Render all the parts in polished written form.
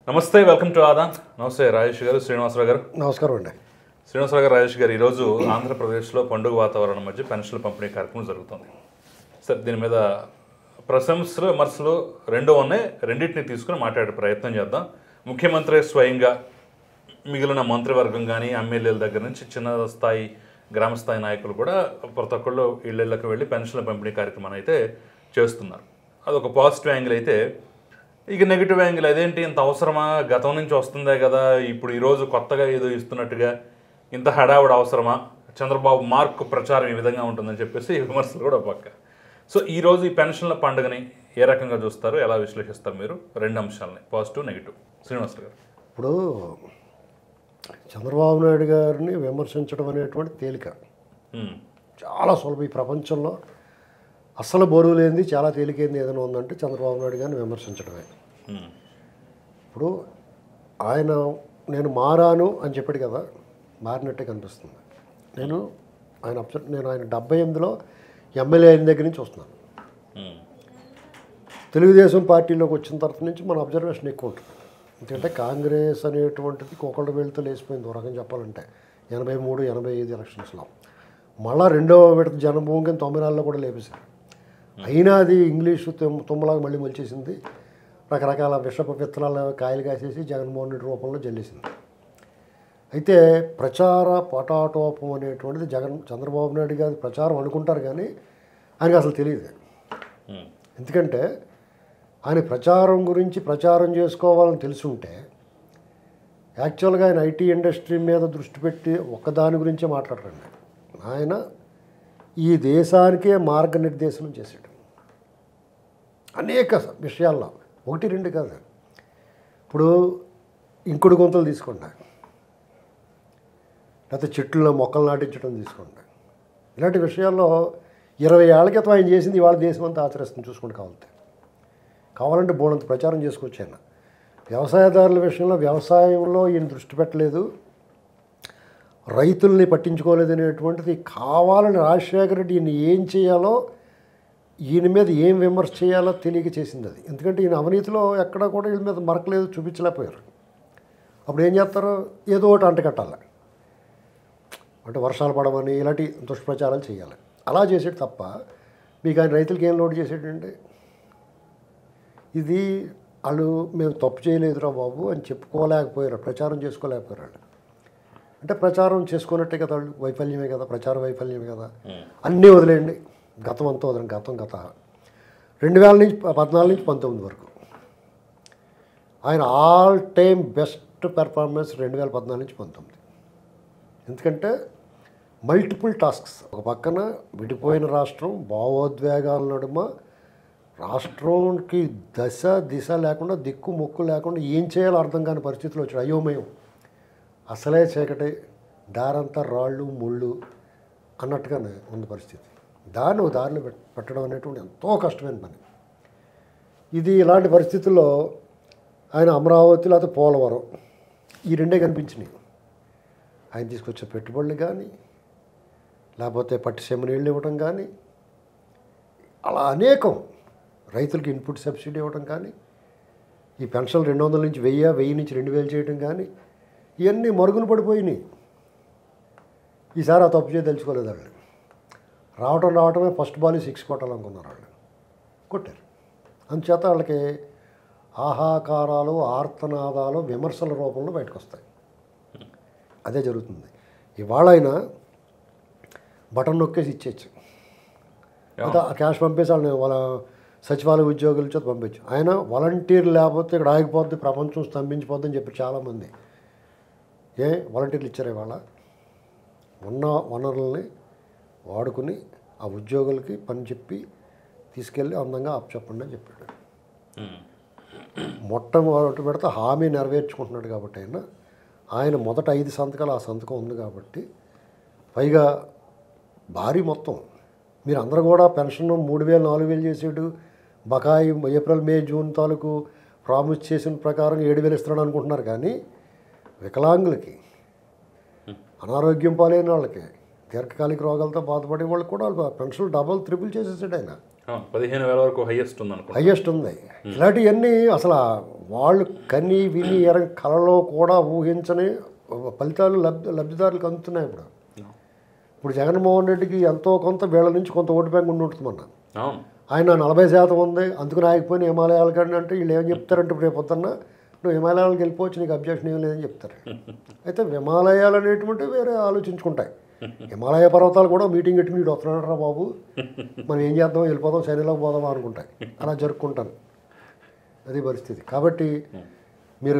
నమస్తే, welcome to Aadan. నమస్తే రాజేష్ గారు, శ్రీనివాసరావు గారు. నమస్కారం అండి. శ్రీనివాసరావు గారు, రాజేష్ గారు, ఈరోజు ఆంధ్రప్రదేశ్లో పండుగ వాతావరణం మధ్య పెన్షన్ల పంపిణీ కార్యక్రమం జరుగుతుంది. సార్, దీని మీద ప్రశంసలు విమర్శలు రెండూ ఉన్నాయి. రెండింటిని తీసుకుని మాట్లాడే ప్రయత్నం చేద్దాం. ముఖ్యమంత్రి స్వయంగా మిగిలిన మంత్రివర్గం కానీ ఎమ్మెల్యేల దగ్గర నుంచి చిన్న స్థాయి గ్రామ స్థాయి నాయకులు కూడా ప్రతి ఒక్కళ్ళు ఇళ్ళకి వెళ్ళి పెన్షన్ల పంపిణీ కార్యక్రమాన్ని అయితే చేస్తున్నారు. అదొక పాజిటివ్ యాంగిల్ అయితే, ఇక నెగిటివ్ యాంగిల్ అదేంటి, ఇంత అవసరమా, గతం నుంచి వస్తుందే కదా, ఇప్పుడు ఈరోజు కొత్తగా ఏదో ఇస్తున్నట్టుగా ఇంత హడావుడు అవసరమా, చంద్రబాబు మార్క్ ప్రచారం ఈ విధంగా ఉంటుందని చెప్పేసి విమర్శలు కూడా పక్క. సో ఈరోజు ఈ పెన్షన్ల పండుగని ఏ రకంగా చూస్తారు, ఎలా విశ్లేషిస్తారు మీరు? రెండు అంశాలని, పాజిటివ్ నెగిటివ్. శ్రీనివాస్ గారు, ఇప్పుడు చంద్రబాబు నాయుడు గారిని విమర్శించడం అనేటువంటి తేలిక, చాలా సులభం. ఈ ప్రపంచంలో అస్సలు బరువు లేనిది, చాలా తేలికైంది ఏదైనా ఉందంటే చంద్రబాబు నాయుడు గారిని విమర్శించడమే. ఇప్పుడు నేను మారాను అని చెప్పాడు కదా, మారినట్టే కనిపిస్తుంది. నేను ఆయన 78లో ఎమ్మెల్యే అయిన దగ్గర నుంచి వస్తున్నాను. తెలుగుదేశం పార్టీలోకి వచ్చిన తర్వాత నుంచి మన అబ్జర్వేషన్ ఎక్కువ ఉంటుంది. ఎందుకంటే కాంగ్రెస్ అనేటువంటిది ఒకళ్ళ వెళ్తూ లేచిపోయింది. ఒక రకంగా చెప్పాలంటే 83, 85 ఎలక్షన్స్లో మళ్ళీ రెండవ విడత జనభూమికి 94లో కూడా లేపేశారు. అయినా అది ఇంగ్లీషు తుమ్మలాగా మళ్ళీ మొలిచేసింది. రకరకాల విషప విత్తనాలు కాయలు కాసేసి జగన్మోహన్ రెడ్డి రూపంలో జల్లేసింది. అయితే ప్రచార పటాటోపం అనేటువంటిది చంద్రబాబు నాయుడు గారి ప్రచారం అనుకుంటారు, కానీ ఆయనకు అసలు తెలియదు. ఎందుకంటే ఆయన ప్రచారం చేసుకోవాలని తెలుసుంటే యాక్చువల్గా ఆయన ఐటీ ఇండస్ట్రీ మీద దృష్టి పెట్టి ఒక్కదాని గురించే మాట్లాడరండి. ఆయన ఈ దేశానికే మార్గనిర్దేశనం చేశాడు అనేక విషయాల్లో, 1, 2 కాదు. ఇప్పుడు ఇంకుడు గుంతలు తీసుకోండి, లేకపోతే చెట్లు మొక్కలు నాటించడం తీసుకోండి. ఇలాంటి విషయాల్లో 20 ఏళ్ల క్రితం ఆయన చేసింది ఇవాళ దేశం అంతా ఆచరిస్తుంది. చూసుకోండి, కావాలంటే బోడంత ప్రచారం చేసుకోవచ్చు. ఆయన వ్యవసాయదారుల విషయంలో వ్యవసాయంలో ఈయన దృష్టి పెట్టలేదు, రైతుల్ని పట్టించుకోలేదు అనేటువంటిది కావాలని రాజశేఖర రెడ్డి ఈయన ఏం చేయాలో, ఈయన మీద ఏం విమర్శ చేయాలో తెలియక చేసింది అది. ఎందుకంటే ఈయన అవినీతిలో ఎక్కడా కూడా వీళ్ళ మీద మరకలేదు, చూపించలేకపోయారు. అప్పుడు ఏం చేస్తారు, ఏదో ఒకటి అంటకట్టాలి, అంటే వర్షాలు పడవని ఇలాంటి దుష్ప్రచారాలు చేయాలి. అలా చేసేది తప్ప మీకు ఆయన రైతులకి ఏం లోటు చేసేటండి. ఇది వాళ్ళు మేము తప్పు చేయలేదురా బాబు అని చెప్పుకోలేకపోయారు, ప్రచారం చేసుకోలేకపోయారు. అంటే ప్రచారం చేసుకున్నట్టే కదా, వాళ్ళు వైఫల్యమే కదా, ప్రచార వైఫల్యమే కదా. అన్నీ వదిలేయండి, గతం అంతా వదలండి. గత 2014 నుంచి 19 వరకు ఆయన ఆల్ టైమ్ బెస్ట్ పెర్ఫార్మెన్స్ 2014 నుంచి 19. ఎందుకంటే మల్టిపుల్ టాస్క్స్, ఒక పక్కన విడిపోయిన రాష్ట్రం, భావోద్వేగాల నడుమ రాష్ట్రానికి దిశ లేకుండా, దిక్కు మొక్కు లేకుండా ఏం చేయాలో అర్థం కాని పరిస్థితులు వచ్చాడు. అయోమయం, అసలే చీకటి, దారంతా రాళ్ళు ముళ్ళు అన్నట్టుగానే ఉంది పరిస్థితి. దారిని పెట్టడం అనేటువంటి ఎంతో కష్టమైన పని. ఇది ఇలాంటి పరిస్థితుల్లో ఆయన అమరావతి లేకపోతే పోలవరం ఈ రెండే కనిపించినాయి. ఆయన తీసుకొచ్చే పెట్టుబడులు కానీ, లేకపోతే పట్టిసీమ నీళ్ళు ఇవ్వడం కానీ, అలా అనేకం, రైతులకి ఇన్పుట్ సబ్సిడీ ఇవ్వడం కానీ, ఈ పెన్షన్ 200 నుంచి 1000, 1000 నుంచి 2000 చేయడం కానీ, ఇవన్నీ మరుగున పడిపోయినాయి. ఈసారి ఆ తప్పు చేసి తెలుసుకోలేదు వాళ్ళు. రావటమే ఫస్ట్ బాల్ 6 కొట్టాలనుకున్నారు వాళ్ళు, కొట్టారు. అందుచేత వాళ్ళకి ఆహాకారాలు, ఆర్తనాదాలు విమర్శల రూపంలో బయటకు వస్తాయి. అదే జరుగుతుంది. ఇవాళ ఆయన బటన్ నొక్కేసి ఇచ్చేచ్చు, క్యాష్ పంపేసి వాళ్ళ సచివాలయ ఉద్యోగుల చేత పంపించు. ఆయన వాలంటీర్లు లేకపోతే ఇక్కడ ఆగిపోద్ది, ప్రపంచం స్తంభించిపోద్ది అని చెప్పి చాలామంది వాలంటీర్లు ఇచ్చారు. ఇవాళ ఉన్న వనరుల్ని వాడుకుని ఆ ఉద్యోగులకి పని చెప్పి తీసుకెళ్ళి అందంగా అప్పచెప్పండి అని చెప్పాడు. మొట్టమొదటి పెడితే హామీ నెరవేర్చుకుంటున్నాడు కాబట్టి ఆయన మొదట 5 సంతకాలు ఆ సంతకం ఉంది కాబట్టి, పైగా భారీ మొత్తం. మీరు అందరూ కూడా పెన్షన్ 3000, 4000 చేసాడు, బకాయి ఏప్రిల్, మే, జూన్ తాలూకు ప్రామిస్ చేసిన ప్రకారం 7000 ఇస్తున్నాడు అనుకుంటున్నారు. కానీ వికలాంగులకి, అనారోగ్యం పాలైన వాళ్ళకి, దీర్ఘకాలిక రోగాలతో బాధపడే వాళ్ళకి కూడా పెన్షన్లు డబల్, ట్రిపుల్ చేసేసాడు ఆయన. 15,000 వరకు హైయెస్ట్ ఉంది అనుకో. హైయెస్ట్ ఉంది. ఇలాంటివన్నీ అసలు వాళ్ళు కని విని కళలో కూడా ఊహించని ఫలితాలు లబ్ధిదారులకు అందుతున్నాయి. ఇప్పుడు జగన్మోహన్ రెడ్డికి ఎంతో కొంత వీళ్ళ నుంచి కొంత ఓటు బ్యాంక్ ఉండి ఉంటుందన్నా. ఆయన 40% ఉంది, అందుకని ఆగిపోయిన హిమాలయాల కంటే అంటే వీళ్ళు ఏం చెప్తారంటే ఇప్పుడు రేపు పొద్దున్న నువ్వు హిమాలయాలకు వెళ్ళిపోవచ్చు, నీకు అబ్జెక్షన్ ఏం లేదని చెప్తారు. అయితే హిమాలయాలు అనేటువంటి వేరే ఆలోచించుకుంటాయి. హిమాలయ పర్వతాలు కూడా మీటింగ్ పెట్టుకుని వీడు వస్తున్నాడు రా బాబు, మనం ఏం చేద్దాం, వెళ్ళిపోదాం, శైలిలోకి పోదామా అనుకుంటాయి. అలా జరుపుకుంటాను. అది పరిస్థితి. కాబట్టి మీరు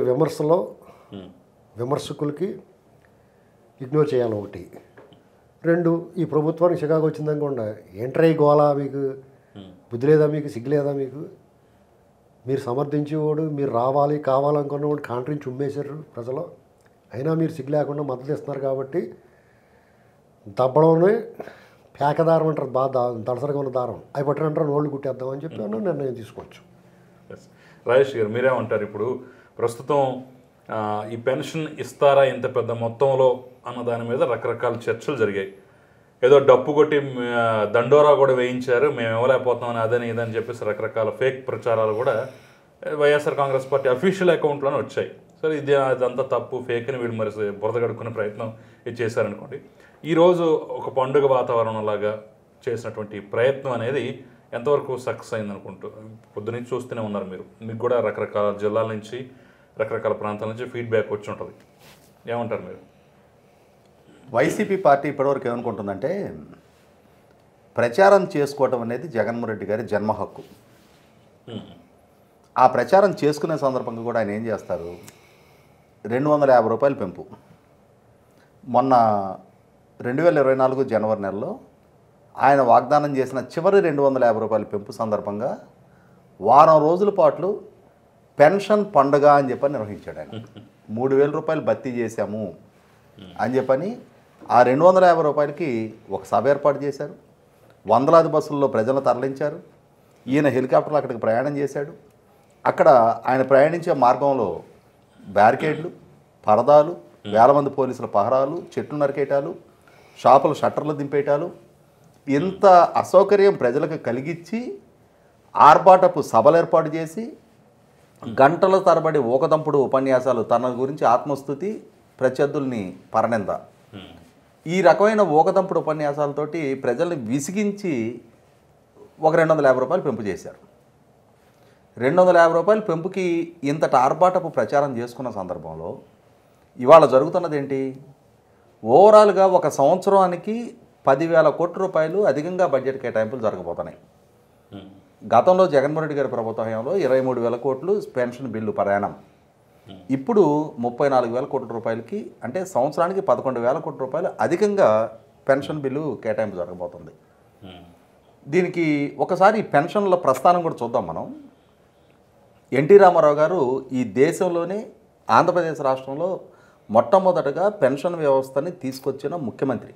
విమర్శకులకి ఇగ్నోర్ చేయాలి. 1, 2 ఈ ప్రభుత్వానికి చికాకు వచ్చిందనుకోండి, ఏంట్రై గోలా, మీకు బుద్ధి లేదా, మీకు సిగ్గు లేదా, మీకు మీరు సమర్థించేవాడు, మీరు రావాలి కావాలనుకున్నవాడు కాంట్రించి ఉమ్మేశారు ప్రజలు, అయినా మీరు సిగ్గు లేకుండా మద్దతు ఇస్తున్నారు. కాబట్టి దబ్బడంలోనే పేకదారం అంటారు, బాగా దళసరిగా ఉన్న దారం, అవి పట్టినంటారు నోళ్ళు కుట్టేద్దామని చెప్పి నిర్ణయం తీసుకోవచ్చు. రాజేష్ గారు మీరేమంటారు? ఇప్పుడు ప్రస్తుతం ఈ పెన్షన్ ఇస్తారా ఇంత పెద్ద మొత్తంలో అన్న దాని మీద రకరకాల చర్చలు జరిగాయి. ఏదో డప్పు కొట్టి దండోరా కూడా వేయించారు, మేము ఇవ్వలేకపోతున్నామని అదని ఇదని చెప్పేసి రకరకాల ఫేక్ ప్రచారాలు కూడా వైఎస్ఆర్ కాంగ్రెస్ పార్టీ అఫీషియల్ అకౌంట్లోనే వచ్చాయి. సరే అదంతా తప్పు, ఫేక్ అని వీళ్ళు మరి బురద కడుక్కునే ప్రయత్నం ఇది చేశారనుకోండి. ఈరోజు ఒక పండుగ వాతావరణం లాగా చేసినటువంటి ప్రయత్నం అనేది ఎంతవరకు సక్సెస్ అయింది అనుకుంటూ పొద్దునుంచి చూస్తూనే ఉన్నారు మీరు, మీకు కూడా రకరకాల జిల్లాల నుంచి రకరకాల ప్రాంతాల నుంచి ఫీడ్బ్యాక్ వచ్చి ఉంటుంది. ఏమంటారు మీరు? వైసీపీ పార్టీ ఇప్పటివరకు ఏమనుకుంటుందంటే ప్రచారం చేసుకోవటం అనేది జగన్మోహన్ రెడ్డి గారి జన్మ హక్కు. ఆ ప్రచారం చేసుకునే సందర్భంగా కూడా ఆయన ఏం చేస్తారు, 250 రూపాయలు పెంపు. మొన్న 2024 జనవరి నెలలో ఆయన వాగ్దానం చేసిన చివరి 250 రూపాయల పెంపు సందర్భంగా వారం రోజుల పాటు పెన్షన్ పండుగ అని చెప్పని నిర్వహించాడు. ఆయన 3,000 రూపాయలు భర్తీ చేశాము అని చెప్పని ఆ 250 రూపాయలకి ఒక సభ ఏర్పాటు చేశారు. వందలాది బస్సుల్లో ప్రజలను తరలించారు. ఈయన హెలికాప్టర్లో అక్కడికి ప్రయాణం చేశాడు. అక్కడ ఆయన ప్రయాణించే మార్గంలో బ్యారికేడ్లు, పరదాలు, వేల మంది పోలీసుల పహరాలు, చెట్లు నరికేటాలు, షాపుల షట్టర్లు దింపేటాలు, ఇంత అసౌకర్యం ప్రజలకు కలిగించి ఆర్భాటపు సభలు ఏర్పాటు చేసి గంటల తరబడి ఊకదంపుడు ఉపన్యాసాలు, తన గురించి ఆత్మస్తుతి, ప్రత్యర్థుల్ని పరనింద, ఈ రకమైన ఊకదంపుడు ఉపన్యాసాలతోటి ప్రజల్ని విసిగించి ఒక 250 రూపాయలు పెంపు చేశారు. 250 రూపాయల పెంపుకి ఇంతటి ఆర్భాటపు ప్రచారం చేసుకున్న సందర్భంలో ఇవాళ జరుగుతున్నది ఏంటి? ఓవరాల్గా ఒక సంవత్సరానికి 10,000 కోట్ల రూపాయలు అధికంగా బడ్జెట్ కేటాయింపులు జరగబోతున్నాయి. గతంలో జగన్మోహన్ రెడ్డి గారి ప్రభుత్వ హయాంలో 23,000 కోట్లు పెన్షన్ బిల్లు ప్రయాణం. ఇప్పుడు 34,000 కోట్ల రూపాయలకి, అంటే సంవత్సరానికి 11,000 కోట్ల రూపాయలు అధికంగా పెన్షన్ బిల్లు కేటాయింపు జరగబోతుంది. దీనికి ఒకసారి పెన్షన్ల ప్రస్థానం కూడా చూద్దాం మనం. ఎన్టీ రామారావు గారు ఈ దేశంలోనే ఆంధ్రప్రదేశ్ రాష్ట్రంలో మొట్టమొదటగా పెన్షన్ వ్యవస్థని తీసుకొచ్చిన ముఖ్యమంత్రి.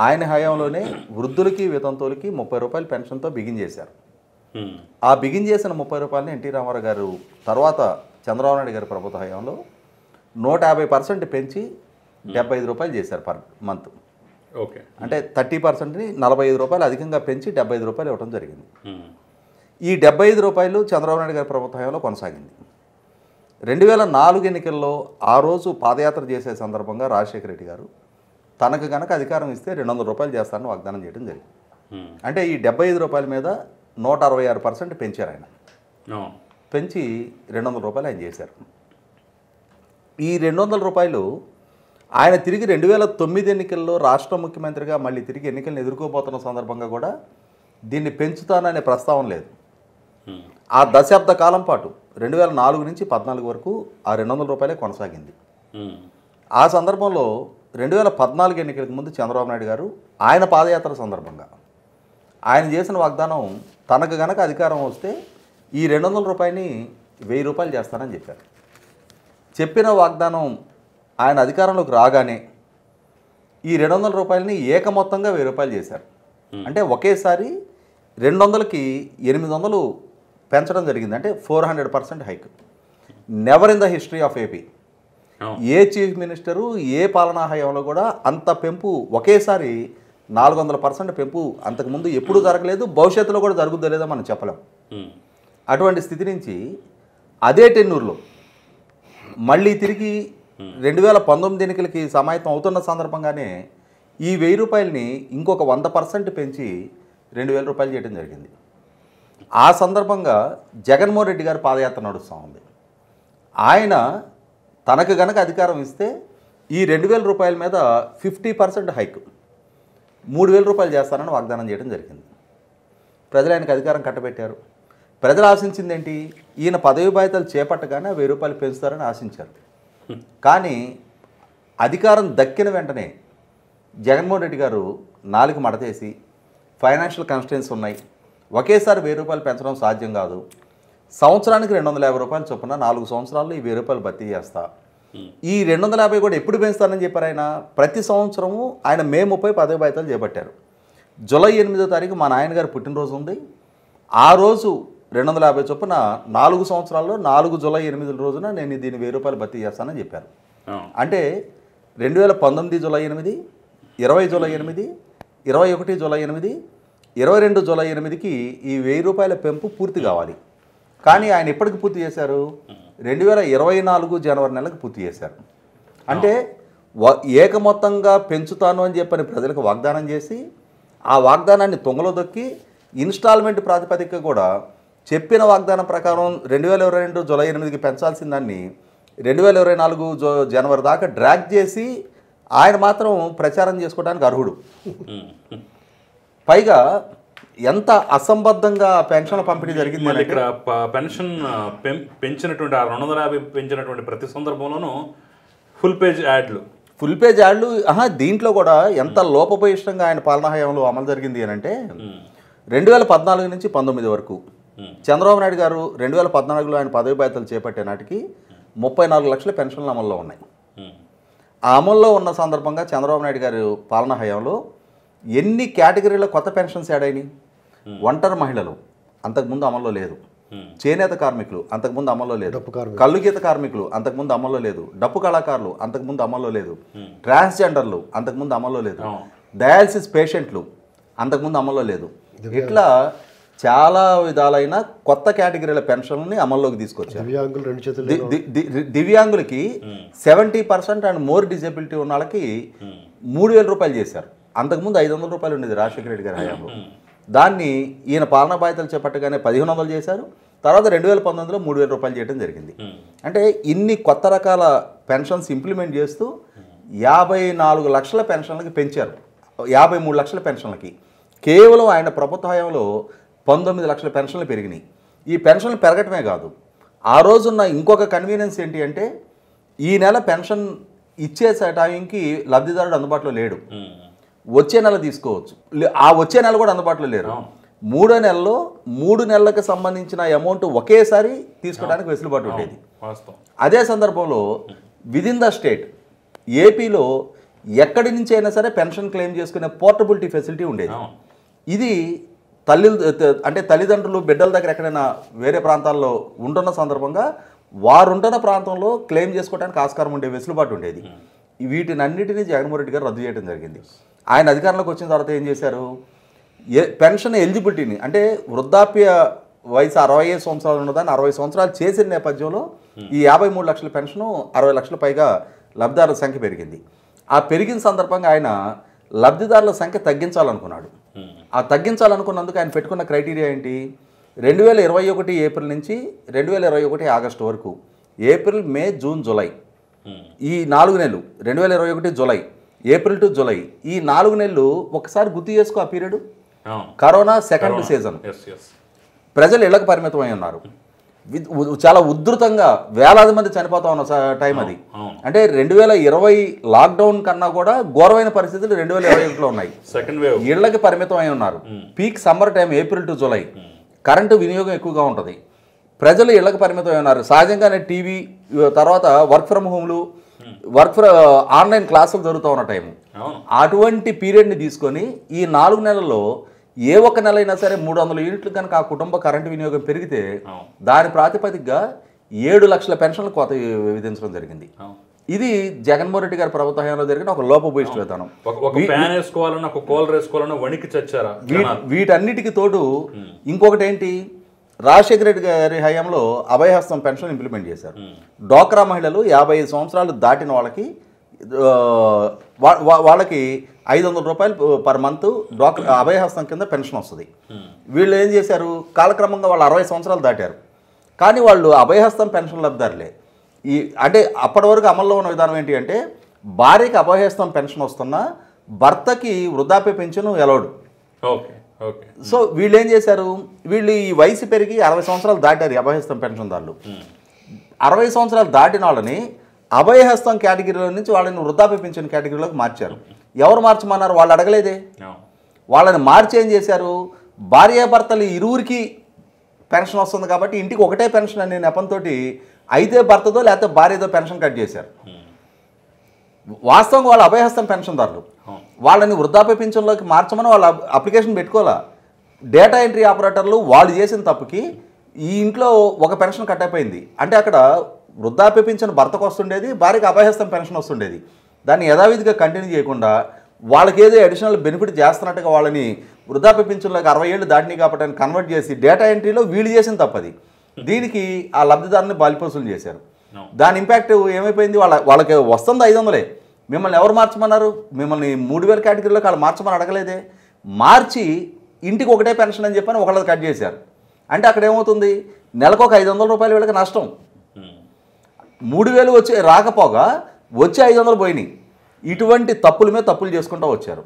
ఆయన హయాంలోనే వృద్ధులకి వితంతువులకి 30 రూపాయలు పెన్షన్తో బిగిన్ చేశారు. ఆ బిగిన్ చేసిన 30 రూపాయలని ఎన్టీ రామారావు గారు తర్వాత చంద్రబాబు నాయుడు గారి ప్రభుత్వ హయాంలో 150% పెంచి 75 రూపాయలు చేశారు పర్ మంత్. ఓకే, అంటే 30%ని 45 రూపాయలు అధికంగా పెంచి 75 రూపాయలు ఇవ్వడం జరిగింది. ఈ 75 రూపాయలు చంద్రబాబు నాయుడు గారి ప్రభుత్వ హయాంలో కొనసాగింది. 2004 ఎన్నికల్లో ఆ రోజు పాదయాత్ర చేసే సందర్భంగా రాజశేఖర రెడ్డి గారు తనకు కనుక అధికారం ఇస్తే 200 రూపాయలు చేస్తారని వాగ్దానం చేయడం జరిగింది. అంటే ఈ 75 రూపాయల మీద 166% పెంచారు ఆయన. పెంచి 200 రూపాయలు ఆయన చేశారు. ఈ 200 రూపాయలు ఆయన తిరిగి 2009 ఎన్నికల్లో రాష్ట్ర ముఖ్యమంత్రిగా మళ్ళీ తిరిగి ఎన్నికలను ఎదుర్కోబోతున్న సందర్భంగా కూడా దీన్ని పెంచుతాననే ప్రస్తావన లేదు. ఆ దశాబ్ద కాలం పాటు 2004 నుంచి 2014 వరకు ఆ 200 రూపాయలే కొనసాగింది. ఆ సందర్భంలో 2014 ఎన్నికలకు ముందు చంద్రబాబు నాయుడు గారు ఆయన పాదయాత్ర సందర్భంగా ఆయన చేసిన వాగ్దానం, తనకు గనక అధికారం వస్తే ఈ 200 రూపాయలని 1000 రూపాయలు చేస్తానని చెప్పారు. చెప్పిన వాగ్దానం ఆయన అధికారంలోకి రాగానే ఈ 200 రూపాయలని ఏకమొత్తంగా 1000 రూపాయలు చేశారు. అంటే ఒకేసారి 200కి 800 పెంచడం జరిగింది. అంటే 400% hike. Never in the history of AP ఏ చీఫ్ మినిస్టరు ఏ పాలనా హయాంలో కూడా అంత పెంపు ఒకేసారి 400% పెంపు అంతకుముందు ఎప్పుడూ జరగలేదు, భవిష్యత్తులో కూడా జరుగుతుందో లేదో మనం చెప్పలేం. అటువంటి స్థితి నుంచి అదే టెన్నూరులో మళ్ళీ తిరిగి 2019 ఎన్నికలకి సమాయత్తం అవుతున్న సందర్భంగానే ఈ 1000 రూపాయలని ఇంకొక 100% పెంచి 2000 రూపాయలు చేయడం జరిగింది. ఆ సందర్భంగా జగన్మోహన్ రెడ్డి గారి పాదయాత్ర నడుస్తూ ఉంది. ఆయన తనకు గనక అధికారం ఇస్తే ఈ 2000 రూపాయల మీద 50% హైక్ 3000 రూపాయలు చేస్తానని వాగ్దానం చేయడం జరిగింది. ప్రజలు ఆయనకు అధికారం కట్టబెట్టారు. ప్రజలు ఆశించింది ఏంటి? ఈయన పదవి బాధ్యతలు చేపట్టగానే 1000 రూపాయలు పెంచుతారని ఆశించారు. కానీ అధికారం దక్కిన వెంటనే జగన్మోహన్ రెడ్డి గారు నాలుగు మడతేసి ఫైనాన్షియల్ కన్స్ట్రెయిన్స్ ఉన్నాయి, ఒకేసారి 1000 రూపాయలు పెంచడం సాధ్యం కాదు, సంవత్సరానికి 250 రూపాయలు చొప్పున 4 సంవత్సరాల్లో ఈ 1000 రూపాయలు భర్తీ చేస్తా. ఈ 250 కూడా ఎప్పుడు పెంచుతానని చెప్పారు ఆయన? ప్రతి సంవత్సరము ఆయన మే 30 పదవి బాధ్యతలు చేపట్టారు. జూలై 8వ తారీఖు మా నాయనగారు పుట్టినరోజు ఉంది. ఆ రోజు 250 చొప్పున 4 సంవత్సరాల్లో 4 జూలై 8 రోజున నేను దీన్ని 1000 రూపాయలు భర్తీ చేస్తానని చెప్పారు. అంటే 2019 జూలై 8, 20 జూలై 8, 21 జూలై 8, 22 జూలై 8కి ఈ 1000 రూపాయల పెంపు పూర్తి కావాలి. కానీ ఆయన ఎప్పటికి పూర్తి చేశారు? 2024 జనవరి నెలకు పూర్తి చేశారు. అంటే ఏకమొత్తంగా పెంచుతాను అని చెప్పని ప్రజలకు వాగ్దానం చేసి ఆ వాగ్దానాన్ని తొంగలో దొక్కి ఇన్స్టాల్మెంట్ ప్రాతిపదిక కూడా చెప్పిన వాగ్దానం ప్రకారం 2022 జూలై 8కి పెంచాల్సిన దాన్ని 2024 జనవరి దాకా డ్రాగ్ చేసి ఆయన మాత్రం ప్రచారం చేసుకోవడానికి అర్హుడు. పైగా ఎంత అసంబద్ధంగా పెన్షన్ల పంపిణీ జరిగింది. ఇక్కడ పెన్షన్ పెంచినటువంటి 250 పెంచినటువంటి ప్రతి సందర్భంలోనూ ఫుల్ పేజ్ యాడ్లు దీంట్లో కూడా ఎంత లోపభూయిష్టంగా ఆయన పాలనా హయాంలో అమలు జరిగింది అని అంటే 2014 నుంచి 19 వరకు చంద్రబాబు నాయుడు గారు 2014లో ఆయన పదవి బాధ్యతలు చేపట్టే నాటికి 34 లక్షల పెన్షన్లు అమల్లో ఉన్నాయి. ఆ అమల్లో ఉన్న సందర్భంగా చంద్రబాబు నాయుడు గారు పాలనా హయాంలో ఎన్ని కేటగిరీల కొత్త పెన్షన్స్ యాడ్ అయినాయి? ఒంటరి మహిళలు అంతకుముందు అమల్లో లేదు, చేనేత కార్మికులు అంతకుముందు అమల్లో లేదు, కల్లుగీత కార్మికులు అంతకుముందు అమల్లో లేదు, డప్పు కళాకారులు అంతకుముందు అమల్లో లేదు, ట్రాన్స్జెండర్లు అంతకుముందు అమల్లో లేదు, డయాలసిస్ పేషెంట్లు అంతకుముందు అమల్లో లేదు. ఇట్లా చాలా విధాలైన కొత్త కేటగిరీల పెన్షన్ని అమల్లోకి తీసుకొచ్చారు. దివ్యాంగులకి 70% అండ్ మోర్ డిజబిలిటీ ఉన్న వాళ్ళకి 3000 రూపాయలు చేశారు. అంతకుముందు 500 రూపాయలు ఉండేది రాజశేఖర రెడ్డి గారి హయాంలో. దాన్ని ఈయన పాలనా బాధ్యతలు చేపట్టగానే 1500 చేశారు. తర్వాత 2019లో 3000 రూపాయలు చేయడం జరిగింది. అంటే ఇన్ని కొత్త రకాల పెన్షన్స్ ఇంప్లిమెంట్ చేస్తూ 54 లక్షల పెన్షన్లకి పెంచారు. 53 లక్షల పెన్షన్లకి కేవలం ఆయన ప్రభుత్వ హయాంలో 19 లక్షల పెన్షన్లు పెరిగినాయి. ఈ పెన్షన్లు పెరగటమే కాదు, ఆ రోజున్న ఇంకొక కన్వీనియన్స్ ఏంటి అంటే ఈ నెల పెన్షన్ ఇచ్చే టైంకి లబ్ధిదారుడు అందుబాటులో లేడు, వచ్చే నెల తీసుకోవచ్చు, ఆ వచ్చే నెల కూడా అందుబాటులో లేరు. 3వ నెలలో 3 నెలలకు సంబంధించిన అమౌంట్ ఒకేసారి తీసుకోవడానికి వెసులుబాటు ఉండేది. అదే సందర్భంలో విదిన్ ద స్టేట్ ఏపీలో ఎక్కడి నుంచి అయినా సరే పెన్షన్ క్లెయిమ్ చేసుకునే పోర్టబిలిటీ ఫెసిలిటీ ఉండేది. ఇది తల్లిదండ్రులు బిడ్డల దగ్గర ఎక్కడైనా వేరే ప్రాంతాల్లో ఉంటున్న సందర్భంగా వారు ఉంటున్న ప్రాంతంలో క్లెయిమ్ చేసుకోవడానికి ఆస్కారం ఉండే వెసులుబాటు ఉండేది. వీటినన్నిటినీ జగన్మోహన్ రెడ్డి గారు రద్దు చేయడం జరిగింది. ఆయన అధికారంలోకి వచ్చిన తర్వాత ఏం చేశారు? పెన్షన్ ఎలిజిబిలిటీని అంటే వృద్ధాప్య వయసు 65 సంవత్సరాలు ఉన్నదాన్ని 60 సంవత్సరాలు చేసిన నేపథ్యంలో ఈ 53 లక్షల పెన్షను 60 లక్షల పైగా లబ్ధిదారుల సంఖ్య పెరిగింది. ఆ పెరిగిన సందర్భంగా ఆయన లబ్ధిదారుల సంఖ్య తగ్గించాలనుకున్నాడు. ఆ తగ్గించాలనుకున్నందుకు ఆయన పెట్టుకున్న క్రైటీరియా ఏంటి? 2021 ఏప్రిల్ నుంచి 2021 ఆగస్టు వరకు, ఏప్రిల్, మే, జూన్, జూలై, ఈ 4 నెలలు 2021 జూలై, ఏప్రిల్ టు జూలై, ఈ 4 నెలలు ఒకసారి గుర్తు చేసుకో. ఆ పీరియడ్ కరోనా సెకండ్ సీజన్, ప్రజలు ఇళ్లకు పరిమితమై ఉన్నారు. చాలా ఉధృతంగా వేలాది మంది చనిపోతా ఉన్న టైం అది. అంటే 2020 లాక్డౌన్ కన్నా కూడా ఘోరమైన పరిస్థితులు 2021లో ఉన్నాయి. ఇళ్లకి పరిమితం అయి ఉన్నారు. Peak summer time April to July, current వినియోగం ఎక్కువగా ఉంటుంది. ప్రజలు ఇళ్లకు పరిమితం అయి ఉన్నారు. సహజంగానే టీవీ, తర్వాత వర్క్ ఫ్రమ్ హోమ్లు, ఆన్లైన్ క్లాసులు జరుగుతూ ఉన్న టైము. అటువంటి పీరియడ్ని తీసుకొని ఈ 4 నెలల్లో ఏ ఒక్క నెల అయినా సరే 300 యూనిట్లు కనుక ఆ కుటుంబ కరెంటు వినియోగం పెరిగితే దాని ప్రాతిపదికగా 7 లక్షల పెన్షన్లు కోత విధించడం జరిగింది. ఇది జగన్మోహన్ రెడ్డి గారి ప్రభుత్వ హయాంలో జరిగిన ఒక లోపభూయిష్ట విధానం. ఒక ఫ్యాన్ వేసుకోవాలన్నా ఒక కూలర్ వేసుకోవాలన్నా వణికి చచ్చారా? వీటన్నిటికీ తోడు ఇంకొకటి ఏంటి, రాజశేఖర రెడ్డి గారి హయాంలో అభయహస్తం పెన్షన్ ఇంప్లిమెంట్ చేశారు. డ్వాక్రా మహిళలు 55 సంవత్సరాలు దాటిన వాళ్ళకి వాళ్ళకి 500 రూపాయలు పర్ మంత్ డ్వాక్రా అభయహస్తం కింద పెన్షన్ వస్తుంది. వీళ్ళు ఏం చేశారు, కాలక్రమంగా వాళ్ళు 60 సంవత్సరాలు దాటారు, కానీ వాళ్ళు అభయహస్తం పెన్షన్ లబ్ధిదారులే. అంటే అప్పటి వరకు అమల్లో ఉన్న విధానం ఏంటి అంటే, భార్యకి అభయహస్తం పెన్షన్ వస్తున్నా భర్తకి వృద్ధాప్య pension allowed. Okay okay. So వీళ్ళు ఏం చేశారు, వీళ్ళు ఈ వయసు పెరిగి 60 సంవత్సరాలు దాటారు అభయహస్తం పెన్షన్దారులు. 60 సంవత్సరాలు దాటిన వాళ్ళని అభయహస్తం కేటగిరీలో నుంచి వాళ్ళని వృద్ధాప్య పెన్షన్ కేటగిరీలోకి మార్చారు. ఎవరు మార్చమన్నారు, వాళ్ళు అడగలేదే. వాళ్ళని మార్చి ఏం చేశారు, భార్యాభర్తలు ఇరువురికి పెన్షన్ వస్తుంది కాబట్టి ఇంటికి ఒకటే పెన్షన్ అనే నెపంతో అయితే భర్తతో లేకపోతే భార్యతో పెన్షన్ కట్ చేశారు. వాస్తవంగా వాళ్ళు అభయహస్తం పెన్షన్దారులు, వాళ్ళని వృద్ధాప్య పెన్షన్లోకి మార్చమని వాళ్ళు అప్లికేషన్ పెట్టుకోవాలా. డేటా ఎంట్రీ ఆపరేటర్లు వాళ్ళు చేసిన తప్పుకి ఈ ఇంట్లో ఒక పెన్షన్ కట్ అయిపోయింది అంటే అక్కడ వృద్ధాప్య పెన్షన్ భర్తకు వస్తుండేది, భార్యకి అభయహస్తం పెన్షన్ వస్తుండేది. దాన్ని యథావిధిగా కంటిన్యూ చేయకుండా వాళ్ళకి ఏదో అడిషనల్ బెనిఫిట్ చేస్తున్నట్టుగా వాళ్ళని వృద్ధాప్య పెన్షన్లోకి 60 ఏళ్ళు దాటినాయి కాబట్టి కన్వర్ట్ చేసి డేటా ఎంట్రీలో వీళ్ళు చేసిన తప్పది. దీనికి ఆ లబ్ధిదారుని బాలిపోసులు చేశారు. దాని ఇంపాక్ట్ ఏమైపోయింది, వాళ్ళకి వస్తుంది 500. మిమ్మల్ని ఎవరు మార్చమన్నారు, మిమ్మల్ని 3000 కేటగిరీలోకి వాళ్ళు మార్చమని అడగలేదే. మార్చి ఇంటికి ఒకటే పెన్షన్ అని చెప్పని ఒకళ్ళది కట్ చేశారు. అంటే అక్కడ ఏమవుతుంది, నెలకు ఒక 500 రూపాయలు వీళ్ళకి నష్టం. 3000 వచ్చి రాకపోగా వచ్చి 500 పోయినాయి. ఇటువంటి తప్పుల మీద తప్పులు చేసుకుంటూ వచ్చారు.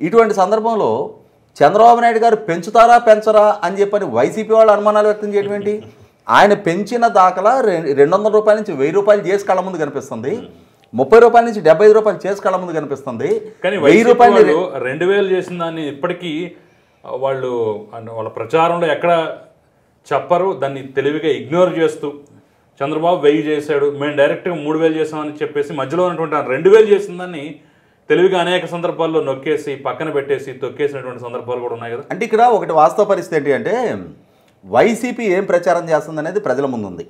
ఇటువంటి సందర్భంలో చంద్రబాబు నాయుడు గారు పెంచుతారా పెంచరా అని చెప్పని వైసీపీ వాళ్ళు అనుమానాలు వ్యక్తం చేయడం ఏంటి, ఆయన పెంచిన దాఖలా 200 రూపాయల నుంచి 1000 రూపాయలు చేసి కళ్ళ ముందు కనిపిస్తుంది, 30 రూపాయల నుంచి 75 రూపాయలు చేసి కళ్ళ ముందు కనిపిస్తుంది. కానీ 1000 రూపాయలు 2000 చేసిన దాన్ని ఇప్పటికీ వాళ్ళు వాళ్ళ ప్రచారంలో ఎక్కడ చెప్పరు, దాన్ని తెలివిగా ఇగ్నోర్ చేస్తూ చంద్రబాబు 1000 చేశాడు, మేము డైరెక్ట్గా 3000 చేసామని చెప్పేసి మధ్యలో ఉన్నటువంటి 2000 చేసిన దాన్ని తెలివిగా అనేక సందర్భాల్లో నొక్కేసి పక్కన పెట్టేసి తొక్కేసినటువంటి సందర్భాలు కూడా ఉన్నాయి కదా. అంటే ఇక్కడ ఒకటి వాస్తవ పరిస్థితి ఏంటి అంటే, వైసీపీ ఏం ప్రచారం చేస్తుంది అనేది ప్రజల ముందు ఉంది.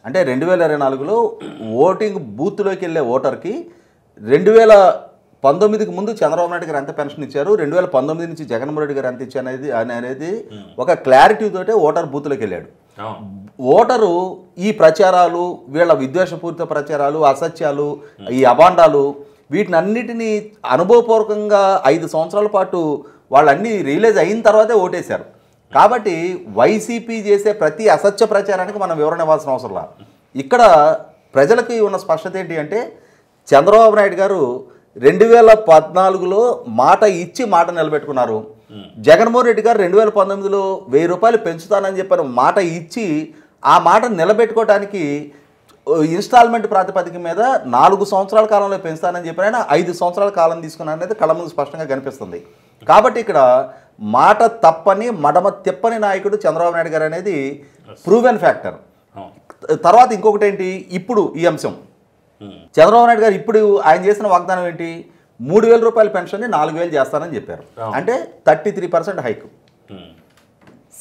అంటే 2024లో ఓటింగ్ బూత్లోకి వెళ్ళే ఓటర్కి 2019కి ముందు చంద్రబాబు నాయుడు గారు ఎంత పెన్షన్ ఇచ్చారు, 2019 నుంచి జగన్మోహన్ రెడ్డి గారు ఎంత ఇచ్చారు అనేది ఒక క్లారిటీ తోటే ఓటర్ బూత్లోకి వెళ్ళాడు. ఓటరు ఈ ప్రచారాలు, వీళ్ళ విద్వేషపూరిత ప్రచారాలు, అసత్యాలు, ఈ అభాండాలు, వీటిని అన్నిటినీ అనుభవపూర్వకంగా 5 సంవత్సరాల పాటు వాళ్ళన్నీ రియలైజ్ అయిన తర్వాతే ఓటేశారు. కాబట్టి వైసీపీ చేసే ప్రతి అసత్య ప్రచారానికి మనం వివరణ ఇవ్వాల్సిన అవసరం లేదు. ఇక్కడ ప్రజలకి ఉన్న స్పష్టత ఏంటి అంటే, చంద్రబాబు నాయుడు గారు 2014లో మాట ఇచ్చి మాట నిలబెట్టుకున్నారు. జగన్మోహన్ రెడ్డి గారు 2019లో 1000 రూపాయలు పెంచుతానని చెప్పిన మాట ఇచ్చి ఆ మాట నిలబెట్టుకోవడానికి ఇన్స్టాల్మెంట్ ప్రాతిపదిక మీద 4 సంవత్సరాల కాలంలో పెంచుతానని చెప్పిన ఆయన 5 సంవత్సరాల కాలం తీసుకున్నారనేది కళ్ళ ముందు స్పష్టంగా కనిపిస్తుంది. కాబట్టి ఇక్కడ మాట తప్పని మడమ తిప్పని నాయకుడు చంద్రబాబు నాయుడు గారు అనేది ప్రూవెన్ ఫ్యాక్టర్. తర్వాత ఇంకొకటి ఏంటి, ఇప్పుడు ఈ అంశం చంద్రబాబు నాయుడు గారు ఇప్పుడు ఆయన చేసిన వాగ్దానం ఏంటి, 3000 రూపాయల పెన్షన్ని 4000 చేస్తానని చెప్పారు. అంటే 33% హైక్.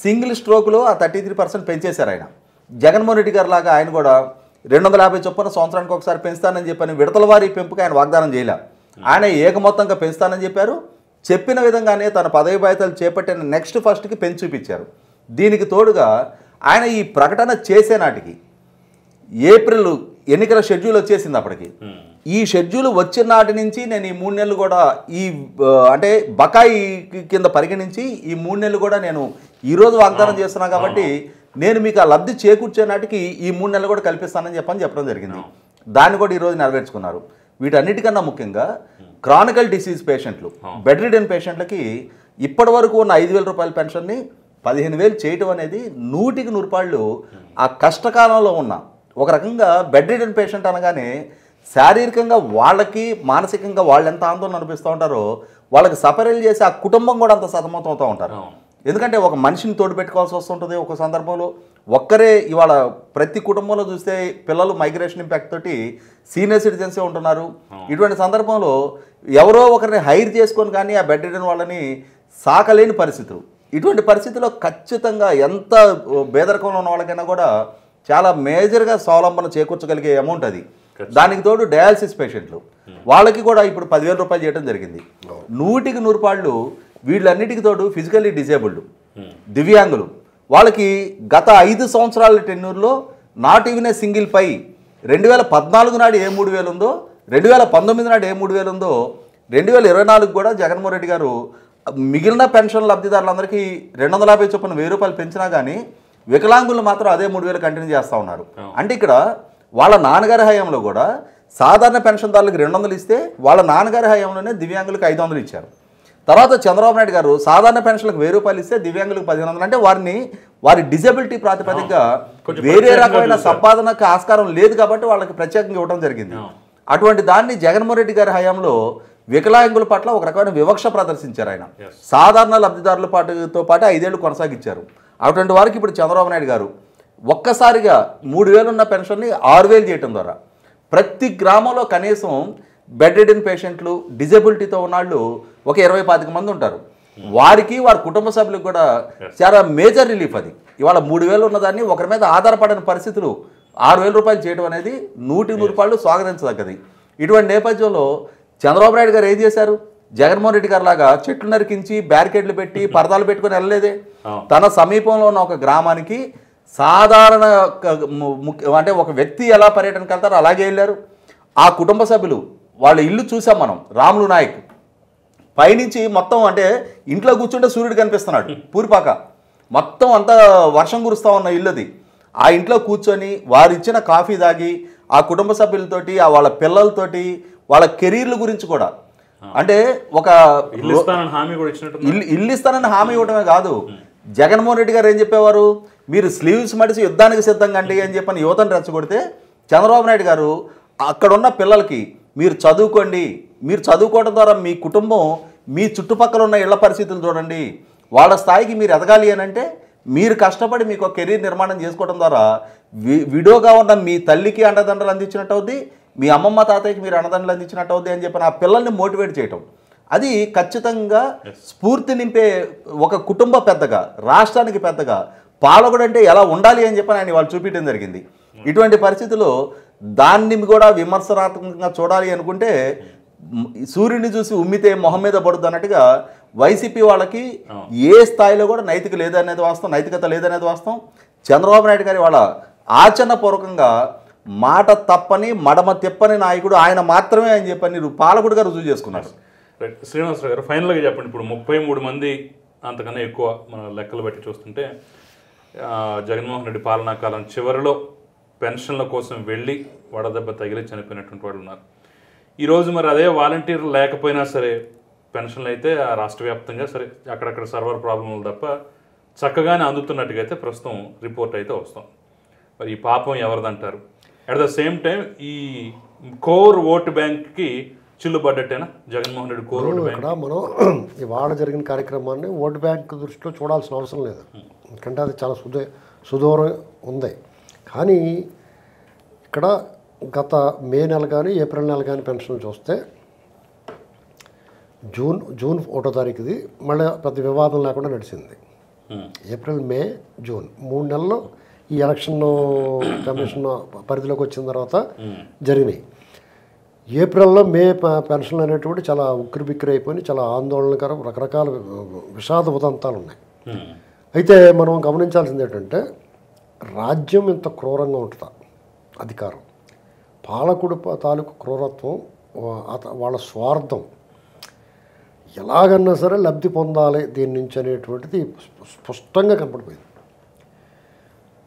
సింగిల్ స్ట్రోక్లో ఆ 33% పెంచేశారు ఆయన. జగన్మోహన్ రెడ్డి గారు లాగా ఆయన కూడా 250 చొప్పున సంవత్సరానికి ఒకసారి పెంచుతానని చెప్పని విడతల వారి పెంపుకి ఆయన వాగ్దానం చేయలే. ఆయన ఏకమొత్తంగా పెంచుతానని చెప్పారు. చెప్పిన విధంగానే తన పదవి బాధ్యతలు చేపట్టిన నెక్స్ట్ ఫస్ట్కి పెంచి చూపించారు. దీనికి తోడుగా ఆయన ఈ ప్రకటన చేసే నాటికి ఏప్రిల్ ఎన్నికల షెడ్యూల్ వచ్చేసింది. అప్పటికి ఈ షెడ్యూల్ వచ్చిన నాటి నుంచి నేను ఈ 3 నెలలు కూడా ఈ అంటే బకాయి కింద పరిగణించి ఈ 3 నెలలు కూడా నేను ఈరోజు వాగ్దానం చేస్తున్నా కాబట్టి నేను మీకు ఆ లబ్ధి చేకూర్చే నాటికి ఈ 3 నెలలు కూడా కల్పిస్తానని చెప్పడం జరిగింది. దాన్ని కూడా ఈరోజు నెరవేర్చుకున్నారు. వీటన్నిటికన్నా ముఖ్యంగా క్రానికల్ డిసీజ్ పేషెంట్లు, బెడ్ రిడెన్ పేషెంట్లకి ఇప్పటి వరకు ఉన్న 5000 రూపాయల పెన్షన్ని 15000 చేయటం అనేది 100కి 100 రూపాయలు ఆ కష్టకాలంలో ఉన్న ఒక రకంగా బెడ్ రిడెన్ పేషెంట్ అనగానే శారీరకంగా వాళ్ళకి మానసికంగా వాళ్ళు ఎంత ఆందోళన అనిపిస్తూ ఉంటారో వాళ్ళకి సపరేట్ చేసి ఆ కుటుంబం కూడా అంత సతమతం అవుతూ ఉంటారు. ఎందుకంటే ఒక మనిషిని తోడు పెట్టుకోవాల్సి వస్తుంటుంది. ఒక సందర్భంలో ఒక్కరే ఇవాళ ప్రతి కుటుంబంలో చూస్తే పిల్లలు మైగ్రేషన్ ఇంపాక్ట్ తోటి సీనియర్ సిటిజన్సే ఉంటున్నారు. ఇటువంటి సందర్భంలో ఎవరో ఒకరిని హైర్ చేసుకొని కానీ ఆ బెడ్ రిడెన్ వాళ్ళని సాకలేని పరిస్థితులు. ఇటువంటి పరిస్థితుల్లో ఖచ్చితంగా ఎంత పేదరికంలో ఉన్న వాళ్ళకైనా కూడా చాలా మేజర్గా స్వావలంబన చేకూర్చగలిగే అమౌంట్ అది. దానికి తోడు డయాలసిస్ పేషెంట్లు వాళ్ళకి కూడా ఇప్పుడు 10,000 రూపాయలు చేయడం జరిగింది. 100కి 100 వీళ్ళన్నిటికి తోడు ఫిజికల్లీ డిసేబుల్డ్ దివ్యాంగులు వాళ్ళకి గత 5 సంవత్సరాల టెన్యూర్లో నాట్ ఈవెన్ ఏ సింగిల్ పై 2014 నాడు ఏ 3,000 ఉందో, 2019 నాడు ఏ 3,000 ఉందో, 2024 కూడా జగన్మోహన్ రెడ్డి గారు మిగిలిన పెన్షన్ లబ్ధిదారులందరికీ 250 చొప్పున 1,000 రూపాయలు పెంచినా కానీ వికలాంగులు మాత్రం అదే 3,000 కంటిన్యూ చేస్తూ ఉన్నారు. అంటే ఇక్కడ వాళ్ళ నాన్నగారి హయాంలో కూడా సాధారణ పెన్షన్దారులకు 200 ఇస్తే వాళ్ళ నాన్నగారి హయాంలోనే దివ్యాంగులకు 500 ఇచ్చారు. తర్వాత చంద్రబాబు నాయుడు గారు సాధారణ పెన్షన్లకు 1,000 రూపాయలు ఇస్తే దివ్యాంగులకు 1,500. అంటే వారి డిజబిలిటీ ప్రాతిపదికగా వేరే రకమైన సంపాదనకు ఆస్కారం లేదు కాబట్టి వాళ్ళకి ప్రత్యేకంగా ఇవ్వడం జరిగింది. అటువంటి దాన్ని జగన్మోహన్ రెడ్డి గారి హయాంలో వికలాంగుల పట్ల ఒక రకమైన వివక్ష ప్రదర్శించారు. ఆయన సాధారణ లబ్ధిదారుల పాటుతో పాటు 5 ఏళ్ళు కొనసాగించారు. అటువంటి వారికి ఇప్పుడు చంద్రబాబు నాయుడు గారు ఒక్కసారిగా 3,000 ఉన్న పెన్షన్ని 6,000 చేయడం ద్వారా ప్రతి గ్రామంలో కనీసం బెడ్ రిడెన్ పేషెంట్లు డిజబిలిటీతో ఉన్నవాళ్ళు ఒక 20-25 మంది ఉంటారు. వారికి వారి కుటుంబ సభ్యులకు కూడా చాలా మేజర్ రిలీఫ్ అది. ఇవాళ 3,000 ఉన్నదాన్ని ఒకరి మీద ఆధారపడని పరిస్థితులు 6,000 రూపాయలు చేయడం అనేది 100కి 100 స్వాగతించదగ్గది. ఇటువంటి నేపథ్యంలో చంద్రబాబు నాయుడు గారు ఏం చేశారు? జగన్మోహన్ రెడ్డి గారు లాగా చెట్లు నరికించి బ్యారికేడ్లు పెట్టి పరదాలు పెట్టుకుని వెళ్ళలేదే. తన సమీపంలో ఉన్న ఒక గ్రామానికి సాధారణ అంటే ఒక వ్యక్తి ఎలా పర్యటనకు వెళ్తారో అలాగే వెళ్ళారు. ఆ కుటుంబ సభ్యులు వాళ్ళ ఇల్లు చూసాం మనం, రాములు నాయక్ పైనుంచి మొత్తం అంటే ఇంట్లో కూర్చుంటే సూర్యుడు కనిపిస్తున్నాడు, పూరిపాక మొత్తం అంతా వర్షం కురుస్తూ ఉన్న ఇల్లుది. ఆ ఇంట్లో కూర్చొని వారు ఇచ్చిన కాఫీ తాగి ఆ కుటుంబ సభ్యులతోటి ఆ వాళ్ళ పిల్లలతోటి వాళ్ళ కెరీర్ల గురించి కూడా అంటే ఒక ఇల్లు ఇస్తానని హామీ ఇవ్వడమే కాదు, జగన్మోహన్ రెడ్డి గారు ఏం చెప్పేవారు, మీరు స్లీవ్స్ మడిసి యుద్ధానికి సిద్ధంగా అండి అని చెప్పని యువతను రెచ్చగొడితే చంద్రబాబు నాయుడు గారు అక్కడున్న పిల్లలకి మీరు చదువుకోండి, మీరు చదువుకోవడం ద్వారా మీ కుటుంబం మీ చుట్టుపక్కల ఉన్న ఇళ్ల పరిస్థితులు చూడండి, వాళ్ళ స్థాయికి మీరు ఎదగాలి అని అంటే మీరు కష్టపడి మీకు ఒక కెరీర్ నిర్మాణం చేసుకోవడం ద్వారా విడోగా ఉన్న మీ తల్లికి అండదండలు అందించినట్టు అవుద్ది, మీ అమ్మమ్మ తాతయ్యకి మీరు అండదండలు అందించినట్టు అవుద్ది అని చెప్పి ఆ పిల్లల్ని మోటివేట్ చేయటం అది ఖచ్చితంగా స్ఫూర్తి నింపే ఒక కుటుంబ పెద్దగా, రాష్ట్రానికి పెద్దగా పాలకుడు అంటే ఎలా ఉండాలి అని చెప్పి ఆయన వాళ్ళు చూపించడం జరిగింది. ఇటువంటి పరిస్థితుల్లో దాన్ని కూడా విమర్శనాత్మకంగా చూడాలి అనుకుంటే సూర్యుడిని చూసి ఉమ్మితే మొహం మీద పడుద్ది అన్నట్టుగా వైసీపీ వాళ్ళకి ఏ స్థాయిలో కూడా నైతిక లేదనేది వాస్తవం, నైతికత లేదనేది వాస్తవం. చంద్రబాబు నాయుడు గారి వాళ్ళ ఆచరణపూర్వకంగా మాట తప్పని మడమ తిప్పని నాయకుడు ఆయన మాత్రమే అని చెప్పని పాలకుడిగా రుజువు చేసుకున్నారు. శ్రీనివాసరావు గారు ఫైనల్గా చెప్పండి, ఇప్పుడు 33 మంది అంతకన్నా ఎక్కువ మన లెక్కలు బట్టి చూస్తుంటే జగన్మోహన్ రెడ్డి పాలనా కాలం చివరిలో పెన్షన్ల కోసం వెళ్ళి వడదెబ్బ తగిలి చనిపోయినటువంటి వాళ్ళు ఉన్నారు. ఈరోజు మరి అదే వాలంటీర్లు లేకపోయినా సరే పెన్షన్లు అయితే ఆ రాష్ట్ర వ్యాప్తంగా సరే అక్కడక్కడ సర్వర్ ప్రాబ్లంలు తప్ప చక్కగానే అందుతున్నట్టుగా అయితే ప్రస్తుతం రిపోర్ట్ అయితే వస్తాం. మరి ఈ పాపం ఎవరిదంటారు? అట్ ద సేమ్ టైం ఈ కోర్ ఓటు బ్యాంక్కి చిల్లుబడ్డట్టేనా Jaganmohan Reddy core vote bank? ఇక్కడ మనం ఇవాళ జరిగిన కార్యక్రమాన్ని ఓటు బ్యాంక్ దృష్టిలో చూడాల్సిన అవసరం లేదు, ఎందుకంటే అది చాలా సుదూరం ఉంది. కానీ ఇక్కడ గత మే నెల కానీ ఏప్రిల్ నెల కానీ పెన్షన్ చూస్తే జూన్ 1వ తారీఖుది మళ్ళీ పెద్ద వివాదం లేకుండా నడిచింది. ఏప్రిల్ మే జూన్ 3 నెలలు ఈ ఎలక్షన్ కమిషన్ పరిధిలోకి వచ్చిన తర్వాత జరిగినాయి. ఏప్రిల్లో మే పెన్షన్లు అనేటువంటి చాలా ఉక్కిరిబిక్కిరి అయిపోయి చాలా ఆందోళనకరం రకరకాల విషాద ఉదంతాలు ఉన్నాయి. అయితే మనం గమనించాల్సింది ఏంటంటే రాజ్యం ఇంత క్రూరంగా ఉంటుందా, అధికారం పాలకుడు తాలూకు క్రూరత్వం, వాళ్ళ స్వార్థం ఎలాగన్నా సరే లబ్ధి పొందాలి దీని నుంచి అనేటువంటిది స్పష్టంగా కనపడిపోయింది.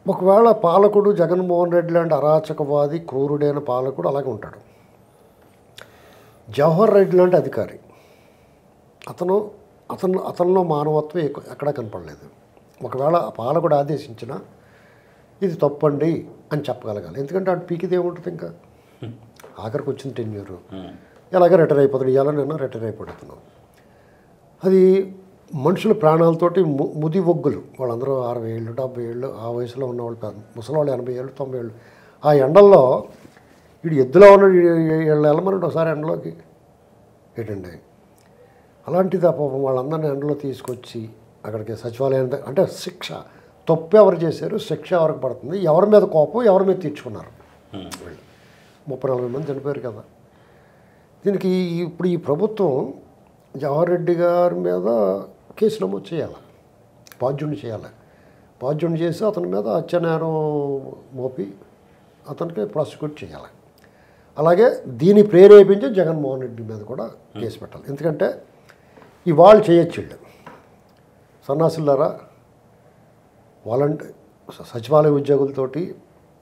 ఒకవేళ పాలకుడు జగన్మోహన్ రెడ్డి లాంటి అరాచకవాది క్రూరుడైన పాలకుడు అలాగే ఉంటాడు. జవహర్ రెడ్డి లాంటి అధికారి అతనిలో మానవత్వం ఎక్కడా కనపడలేదు. ఒకవేళ పాలకుడు ఆదేశించినా ఇది తప్పండి అని చెప్పగలగాలి, ఎందుకంటే అటు పీకిది ఏముంటుంది, ఇంకా ఆఖరికి వచ్చింది టెన్యూరు ఎలాగ రిటైర్ అయిపోతాడు, ఇవాళ నేను రిటైర్ అయిపోతున్నాను. అది మనుషుల ప్రాణాలతోటి ముది ఒగ్గులు వాళ్ళందరూ 60 ఏళ్ళు 70 ఏళ్ళు ఆ వయసులో ఉన్నవాళ్ళు, ముసలివాళ్ళు 80 ఏళ్ళు 90 ఏళ్ళు. ఆ ఎండల్లో వీడు ఎద్దులో ఉన్న వీళ్ళు వెళ్ళమనండి ఒకసారి ఎండలోకి ఏంటండి. అలాంటిది పాపం వాళ్ళందరినీ ఎండలో తీసుకొచ్చి అక్కడికి సచివాలయం అంటే శిక్ష తప్పు ఎవరు చేశారు, శిక్ష ఎవరికి పడుతుంది, ఎవరి మీద కోపం ఎవరి మీద తీర్చుకున్నారు. 30-40 మంది చనిపోయారు కదా. దీనికి ఇప్పుడు ఈ ప్రభుత్వం జవహర్ రెడ్డి గారి మీద కేసు నమోదు చేయాలి, బాధ్యుడిని చేయాలి. బాధ్యుడిని చేసి అతని మీద హత్యానేరం మోపి అతనికి ప్రాసిక్యూట్ చేయాలి. అలాగే దీన్ని ప్రేరేపించి జగన్మోహన్ రెడ్డి మీద కూడా కేసు పెట్టాలి. ఎందుకంటే ఇవాళ చేయొచ్చు వీళ్ళు సన్నాసులారా, సచివాలయ ఉద్యోగులతోటి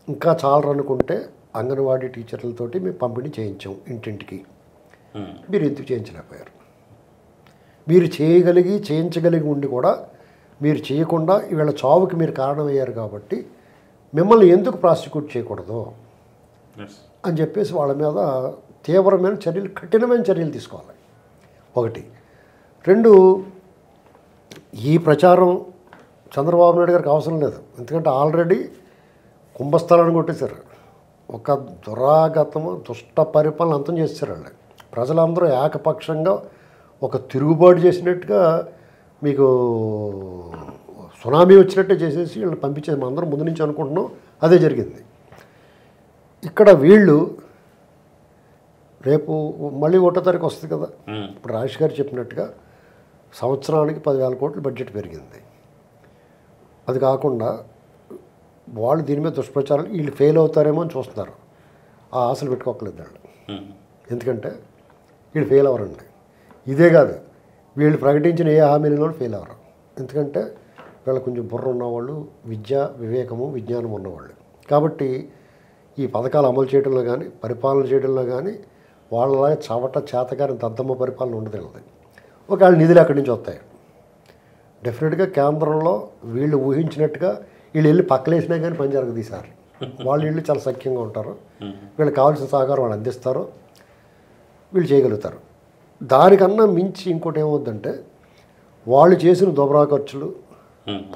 ఇంకా చాలరనుకుంటే అంగన్వాడీ టీచర్లతోటి మేము పంపిణీ చేయించాం ఇంటింటికి. మీరు ఎందుకు చేయించలేకపోయారు? మీరు చేయించగలిగి ఉండి కూడా మీరు చేయకుండా ఈవేళ చావుకి మీరు కారణమయ్యారు కాబట్టి మిమ్మల్ని ఎందుకు ప్రాసిక్యూట్ చేయకూడదు అని చెప్పేసి వాళ్ళ మీద తీవ్రమైన చర్యలు, కఠినమైన చర్యలు తీసుకోవాలి. ఒకటి. 2, ఈ ప్రచారం చంద్రబాబు నాయుడు గారికి అవసరం లేదు. ఎందుకంటే ఆల్రెడీ కుంభస్థలాన్ని కొట్టేశారు. ఒక దురాగతము, దుష్ట పరిపాలన అంతం చేశారు వాళ్ళు. ప్రజలందరూ ఏకపక్షంగా ఒక తిరుగుబాటు చేసినట్టుగా మీకు సునామీ వచ్చినట్టే చేసేసి వీళ్ళని పంపించేది మనం అందరం ముందు నుంచి అనుకుంటున్నాం. అదే జరిగింది. ఇక్కడ వీళ్ళు రేపు మళ్ళీ 1వ తారీఖు వస్తుంది కదా. ఇప్పుడు రాజేష్ గారు చెప్పినట్టుగా సంవత్సరానికి 10,000 కోట్లు బడ్జెట్ పెరిగింది. అది కాకుండా వాళ్ళు దీని మీద దుష్ప్రచారాలు వీళ్ళు ఫెయిల్ అవుతారేమో అని చూస్తున్నారు. ఆ ఆశలు పెట్టుకోకలేదు వాళ్ళు. ఎందుకంటే వీళ్ళు ఫెయిల్ అవ్వరండి. ఇదే కాదు, వీళ్ళు ప్రకటించిన ఏ హామీలలో ఫెయిల్ అవ్వరు. ఎందుకంటే వీళ్ళ కొంచెం బుర్ర ఉన్నవాళ్ళు, విద్య, వివేకము, విజ్ఞానం ఉన్నవాళ్ళు. కాబట్టి ఈ పథకాలు అమలు చేయడంలో కానీ, పరిపాలన చేయడంలో కానీ వాళ్ళలాగా చవట చేతగాని దద్దమ్మ పరిపాలన ఉండదు. ఒకవేళ నిధులు ఎక్కడి నుంచి వస్తాయి? డెఫినెట్గా కేంద్రంలో వీళ్ళు ఊహించినట్టుగా వీళ్ళు వెళ్ళి పక్కలేసినా కానీ పని జరగదు ఈసారి. వాళ్ళు వీళ్ళు చాలా సఖ్యంగా ఉంటారు. వీళ్ళకి కావాల్సిన సహకారం వాళ్ళు అందిస్తారు, వీళ్ళు చేయగలుగుతారు. దానికన్నా మించి ఇంకోటి ఏమవుద్దంటే వాళ్ళు చేసిన దొబరా ఖర్చులు,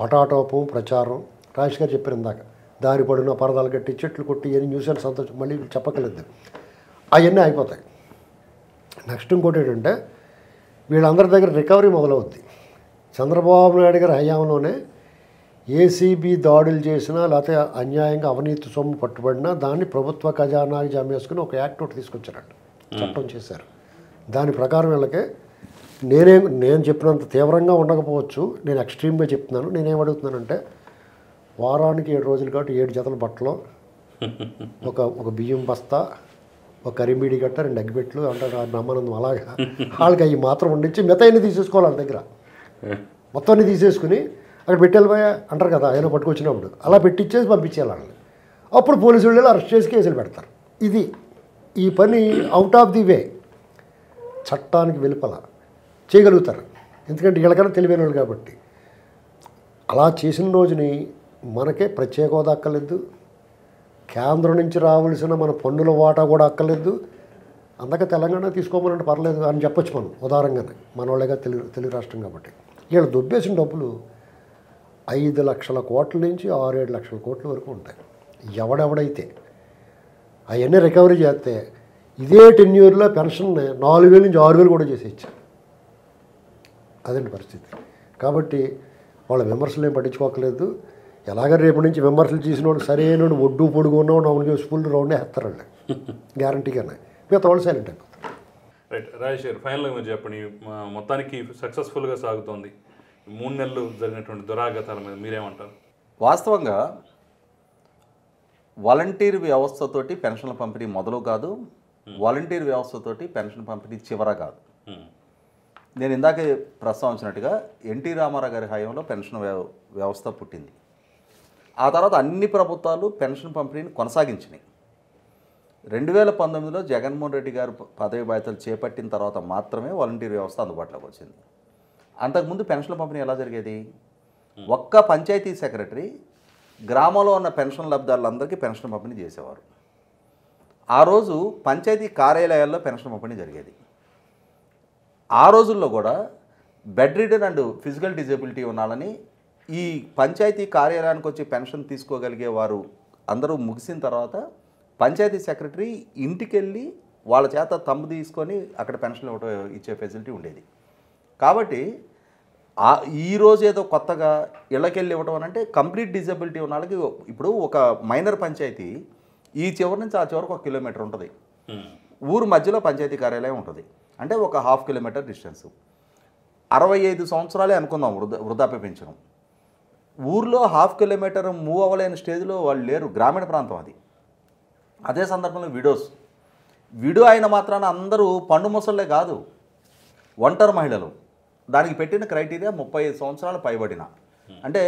పటాటోపం, ప్రచారం, రాజేష్ గారు చెప్పారు ఇందాక, దారి పడిన పరదాలు కట్టి చెట్లు కొట్టి ఎన్ని న్యూసెన్స్ సంతోషం మళ్ళీ చెప్పకలేదు, అవన్నీ అయిపోతాయి. నెక్స్ట్ ఇంకోటి ఏంటంటే వీళ్ళందరి దగ్గర రికవరీ మొదలవుద్ది. చంద్రబాబు నాయుడు గారి హయాంలోనే ఏసీబీ దాడులు చేసినా లేకపోతే అన్యాయంగా అవినీతి సొమ్ము పట్టుబడినా దాన్ని ప్రభుత్వ ఖజానాకి జమేసుకుని ఒక యాక్ట్ ఒకటి తీసుకొచ్చారంట, చట్టం చేశారు. దాని ప్రకారం వీళ్ళకి నేను చెప్పినంత తీవ్రంగా ఉండకపోవచ్చు, నేను ఎక్స్ట్రీమ్గా చెప్తున్నాను. నేనేమడుగుతున్నానంటే వారానికి 7 రోజులు కాబట్టి 7 జతల బట్టలు, ఒక బియ్యం బస్తా, ఒక కరిబీడి గట్ట, 2 అగ్గిపెట్లు అంటారు బ్రహ్మానందం. అలాగా వాళ్ళకి అవి మాత్రం వండించి మిగతాన్ని తీసేసుకోవాలి. వాళ్ళ దగ్గర మొత్తాన్ని తీసేసుకుని అక్కడ పెట్టెళ్ళిపోయా అంటారు కదా, ఆయన పట్టుకొచ్చినప్పుడు అలా పెట్టించేసి పంపించేయాలి వాళ్ళని. అప్పుడు పోలీసులు వెళ్ళి అరెస్ట్ చేసి కేసులు పెడతారు. ఇది ఈ పని అవుట్ ఆఫ్ ది వే, చట్టానికి వెలుపల చేయగలుగుతారు. ఎందుకంటే వీళ్ళకన్నా తెలివైన వాళ్ళు కాబట్టి. అలా చేసిన రోజుని మనకే ప్రత్యేక హోదా అక్కర్లేదు, కేంద్రం నుంచి రావాల్సిన మన పన్నుల వాటా కూడా అక్కర్లేదు. అందుకే తెలంగాణ తీసుకోమనంటే పర్లేదు అని చెప్పొచ్చు మనం ఉదారంగానే, మన వాళ్ళేగా తెలుగు రాష్ట్రం కాబట్టి. వీళ్ళు దొబ్బేసిన డబ్బులు 5 లక్షల కోట్ల నుంచి 6-7 లక్షల కోట్ల వరకు ఉంటాయి. ఎవడెవడైతే అవన్నీ రికవరీ చేస్తే ఇదే టెన్యూర్లో పెన్షన్ 4,000 నుంచి 6,000 కూడా చేసేయచ్చు. అదండి పరిస్థితి. కాబట్టి వాళ్ళ విమర్శలు ఏం పట్టించుకోకలేదు. ఎలాగ రేపు నుంచి విమర్శలు చేసిన వాడు సరైన ఒడ్డు పొడుగు ఉన్నవాడు అవును ఫుల్ రౌండే వేస్తారండి గ్యారంటీగానే. మిగతా వాళ్ళు సైలెంట్ అయిపోతారు. రైట్. రాజేష్ గారు, ఫైనల్గా మీరు చెప్పండి, మొత్తానికి సక్సెస్ఫుల్గా సాగుతోంది 3 నెలలు జరిగినటువంటి దురాగతాల మీద మీరేమంటారు? వాస్తవంగా వాలంటీర్ వ్యవస్థతోటి పెన్షన్ల పంపిణీ మొదలు కాదు, వాలంటీర్ వ్యవస్థతోటి పెన్షన్ పంపిణీ చివర కాదు. నేను ఇందాకే ప్రస్తావించినట్టుగా ఎన్టీ రామారావు గారి హయాంలో పెన్షన్ వ్యవస్థ పుట్టింది. ఆ తర్వాత అన్ని ప్రభుత్వాలు పెన్షన్ పంపిణీని కొనసాగించినాయి. 2019లో జగన్మోహన్ రెడ్డి గారు పదవి బాధ్యతలు చేపట్టిన తర్వాత మాత్రమే వాలంటీర్ వ్యవస్థ అందుబాటులోకి వచ్చింది. అంతకుముందు పెన్షన్ల పంపిణీ ఎలా జరిగేది? ఒక్క పంచాయతీ సెక్రటరీ గ్రామంలో ఉన్న పెన్షన్ లబ్ధిదారులందరికీ పెన్షన్ పంపిణీ చేసేవారు. ఆ రోజు పంచాయతీ కార్యాలయాల్లో పెన్షన్ పంపిణీ జరిగేది. ఆ రోజుల్లో కూడా bed ridden and physical disability ఉన్నాలని ఈ పంచాయతీ కార్యాలయానికి వచ్చి పెన్షన్ తీసుకోగలిగే వారు అందరూ ముగిసిన తర్వాత పంచాయతీ సెక్రటరీ ఇంటికి వెళ్ళి వాళ్ళ చేత తంబు తీసుకొని అక్కడ పెన్షన్ ఇచ్చే ఫెసిలిటీ ఉండేది. కాబట్టి ఈరోజు ఏదో కొత్తగా ఇళ్ళకెళ్ళి ఇవ్వడం అని అంటే కంప్లీట్ డిజబిలిటీ ఉన్న వాళ్ళకి ఇప్పుడు ఒక మైనర్ పంచాయతీ ఈ చివరి నుంచి ఆ చివరికి 1 కిలోమీటర్ ఉంటుంది. ఊరు మధ్యలో పంచాయతీ కార్యాలయం ఉంటుంది. అంటే ఒక 1/2 కిలోమీటర్ డిస్టెన్స్. 65 సంవత్సరాలే అనుకుందాం వృద్ధాప్య పెన్షన్. ఊర్లో 1/2 కిలోమీటర్ మూవ్ అవ్వలేని స్టేజ్లో వాళ్ళు లేరు. గ్రామీణ ప్రాంతం అది. అదే సందర్భంలో విడో అయిన మాత్రాన అందరూ పండు ముసళ్ళే కాదు, ఒంటరి మహిళలు. దానికి పెట్టిన క్రైటీరియా 35 సంవత్సరాలు పైబడిన. అంటే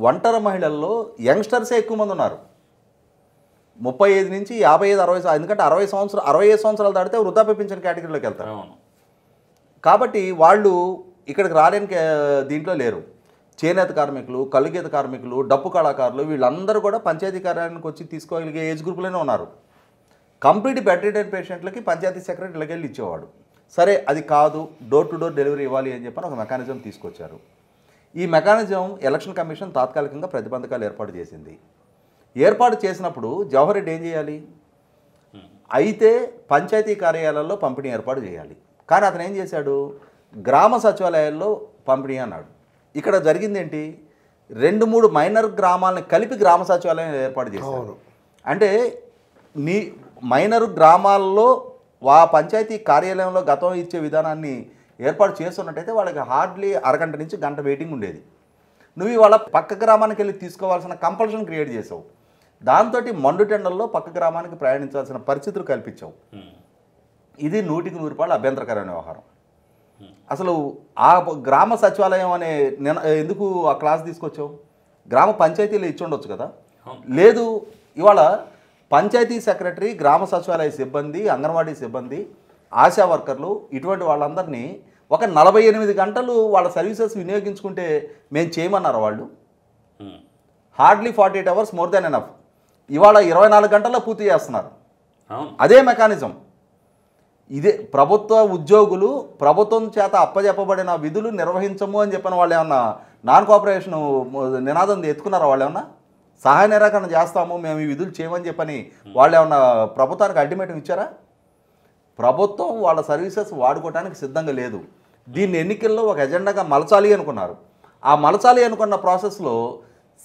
ఒంటరి మహిళల్లో యంగ్స్టర్సే ఎక్కువ మంది ఉన్నారు. 35 నుంచి 55, 60. ఎందుకంటే 65 సంవత్సరాలు దాటితే వృద్ధాప్య పింఛన్ కేటగిరీలోకి వెళ్తారు. కాబట్టి వాళ్ళు ఇక్కడికి రాలేని దీంట్లో లేరు. చేనేత కార్మికులు, కలుగీత కార్మికులు, డప్పు కళాకారులు వీళ్ళందరూ కూడా పంచాయతీ కార్యాలయానికి వచ్చి తీసుకోగలిగే ఏజ్ గ్రూప్లోనే ఉన్నారు. కంప్లీట్ బెడ్ రిడెడ్ పేషెంట్లకి పంచాయతీ సెక్రటరీ ఇళ్ళకెళ్ళి ఇచ్చేవాడు. సరే అది కాదు, డోర్ టు డోర్ డెలివరీ ఇవ్వాలి అని చెప్పని ఒక మెకానిజం తీసుకొచ్చారు. ఈ మెకానిజం ఎలక్షన్ కమిషన్ తాత్కాలికంగా ప్రతిబంధకాలు ఏర్పాటు చేసింది. ఏర్పాటు చేసినప్పుడు జవహర్ రెడ్డి ఏం చేయాలి? అయితే పంచాయతీ కార్యాలయాల్లో పంపిణీ ఏర్పాటు చేయాలి. కానీ అతను ఏం చేశాడు? గ్రామ సచివాలయాల్లో పంపిణీ అన్నాడు. ఇక్కడ జరిగింది ఏంటి? 2-3 మైనర్ గ్రామాలను కలిపి గ్రామ సచివాలయం ఏర్పాటు చేశారు. అంటే మైనర్ గ్రామాల్లో పంచాయతీ కార్యాలయంలో గతం ఇచ్చే విధానాన్ని ఏర్పాటు చేస్తున్నట్టయితే వాళ్ళకి హార్డ్లీ అరగంట నుంచి గంట వెయిటింగ్ ఉండేది. నువ్వు ఇవాళ పక్క గ్రామానికి వెళ్ళి తీసుకోవాల్సిన కంపల్షన్ క్రియేట్ చేసావు. దాంతో మండు టెండల్లో పక్క గ్రామానికి ప్రయాణించాల్సిన పరిస్థితులు కల్పించావు. ఇది 100% అభ్యంతరకరమైన వ్యవహారం. అసలు ఆ గ్రామ సచివాలయం అనే ఎందుకు ఆ క్లాస్ తీసుకొచ్చావు? గ్రామ పంచాయతీలో ఇచ్చి ఉండొచ్చు కదా. లేదు, ఇవాళ పంచాయతీ సెక్రటరీ, గ్రామ సచివాలయ సిబ్బంది, అంగన్వాడీ సిబ్బంది, ఆశా వర్కర్లు ఇటువంటి వాళ్ళందరినీ ఒక 48 గంటలు వాళ్ళ సర్వీసెస్ వినియోగించుకుంటే మేము చేయమన్నారు వాళ్ళు. Hardly 48 hours more than enough. ఇవాళ 24 గంటల్లో పూర్తి చేస్తున్నారు. అదే మెకానిజం. ఇదే ప్రభుత్వ ఉద్యోగులు ప్రభుత్వం చేత అప్పజెప్పబడిన విధులు నిర్వహించము అని చెప్పిన వాళ్ళు ఏమన్నా నాన్ కోఆపరేషన్ నినాదం ఎత్తుకున్నారా? వాళ్ళు ఏమన్నా సహాయ నిరాకరణ చేస్తాము, మేము ఈ విధులు చేయమని చెప్పని వాళ్ళు ఏమన్నా ప్రభుత్వానికి అల్టిమేటం ఇచ్చారా? ప్రభుత్వం వాళ్ళ సర్వీసెస్ వాడుకోవడానికి సిద్ధంగా లేదు. దీన్ని ఎన్నికల్లో ఒక ఎజెండాగా మలచాలి అనుకున్నారు. ఆ మలచాలి అనుకున్న ప్రాసెస్లో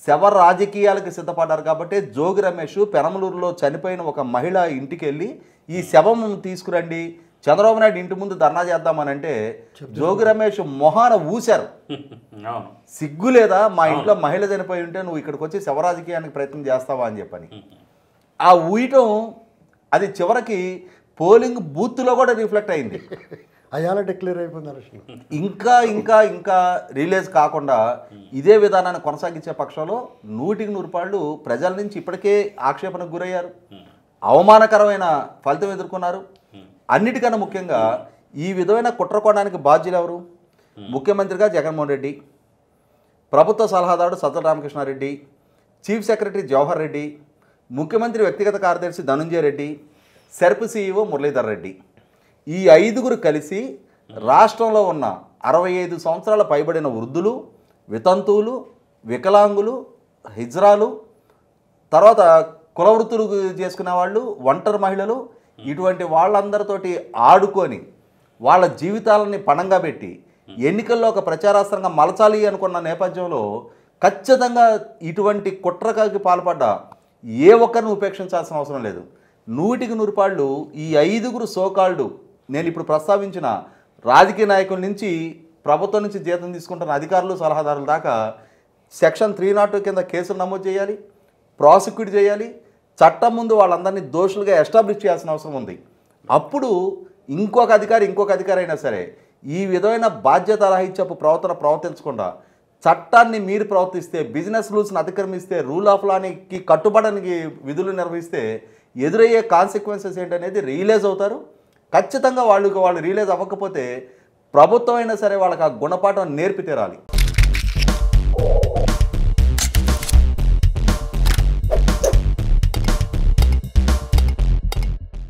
శవ రాజకీయాలకు సిద్ధపడ్డారు. కాబట్టి జోగి రమేష్ పెనమలూరులో చనిపోయిన ఒక మహిళ ఇంటికి వెళ్ళి ఈ శవం తీసుకురండి, చంద్రబాబు నాయుడు ఇంటి ముందు ధర్నా చేద్దామని అంటే జోగి రమేష్ మొహాన ఊశారు. సిగ్గు లేదా? మా ఇంట్లో మహిళ చనిపోయి ఉంటే నువ్వు ఇక్కడికి వచ్చి శవ రాజకీయానికి ప్రయత్నం చేస్తావా అని చెప్పని. ఆ ఊయటం అది చివరికి పోలింగ్ బూత్లో కూడా రిఫ్లెక్ట్ అయింది. అయ్యాల డిక్లేర్ అయిపోయింది. ఇంకా ఇంకా ఇంకా రిలీజ్ కాకుండా ఇదే విధానాన్ని కొనసాగించే పక్షంలో 100% ప్రజల నుంచి ఇప్పటికే ఆక్షేపణకు గురయ్యారు. అవమానకరమైన ఫలితం ఎదుర్కొన్నారు. అన్నిటికన్నా ముఖ్యంగా ఈ విధమైన కుట్రకోణానికి బాధ్యులు ఎవరు? ముఖ్యమంత్రిగా జగన్మోహన్ రెడ్డి, ప్రభుత్వ సలహాదారుడు సజ్జల రామకృష్ణారెడ్డి, చీఫ్ సెక్రటరీ జవహర్ రెడ్డి, ముఖ్యమంత్రి వ్యక్తిగత కార్యదర్శి ధనుంజయ రెడ్డి, సెర్ప్ CEO మురళీధర్ రెడ్డి. ఈ 5గురు కలిసి రాష్ట్రంలో ఉన్న 65 సంవత్సరాల పైబడిన వృద్ధులు, వితంతువులు, వికలాంగులు, హిజ్రాలు, తర్వాత కులవృత్తులు చేసుకునే వాళ్ళు, ఒంటరి మహిళలు, ఇటువంటి వాళ్ళందరితోటి ఆడుకొని వాళ్ళ జీవితాలని పణంగా పెట్టి ఎన్నికల్లో ఒక ప్రచారాస్త్రంగా మలచాలి అనుకున్న నేపథ్యంలో ఖచ్చితంగా ఇటువంటి కుట్రకి పాల్పడ్డ ఏ ఒక్కరిని ఉపేక్షించాల్సిన అవసరం లేదు. 100% ఈ 5గురు సోకాల్డ్ నేను ఇప్పుడు ప్రస్తావించిన రాజకీయ నాయకుల నుంచి ప్రభుత్వం నుంచి జీతం తీసుకుంటున్న అధికారులు, సలహాదారుల దాకా సెక్షన్ 302 కింద కేసులు నమోదు చేయాలి, ప్రాసిక్యూట్ చేయాలి, చట్టం ముందు వాళ్ళందరినీ దోషులుగా ఎస్టాబ్లిష్ చేయాల్సిన అవసరం ఉంది. అప్పుడు ఇంకొక అధికారి అయినా సరే ఈ విధమైన బాధ్యత రాహిత్యపు ప్రవర్తించకుండా చట్టాన్ని మీరు ప్రవర్తిస్తే, బిజినెస్ రూల్స్ని అతిక్రమిస్తే, రూల్ ఆఫ్ లానికి కట్టుబడనికి విధులు నిర్వహిస్తే ఎదురయ్యే కాన్సిక్వెన్సెస్ ఏంటనేది రియలైజ్ అవుతారు. ఖచ్చితంగా వాళ్ళు రియలైజ్ అవ్వకపోతే ప్రభుత్వం అయినా సరే వాళ్ళకి ఆ గుణపాఠం నేర్పి తీరాలి.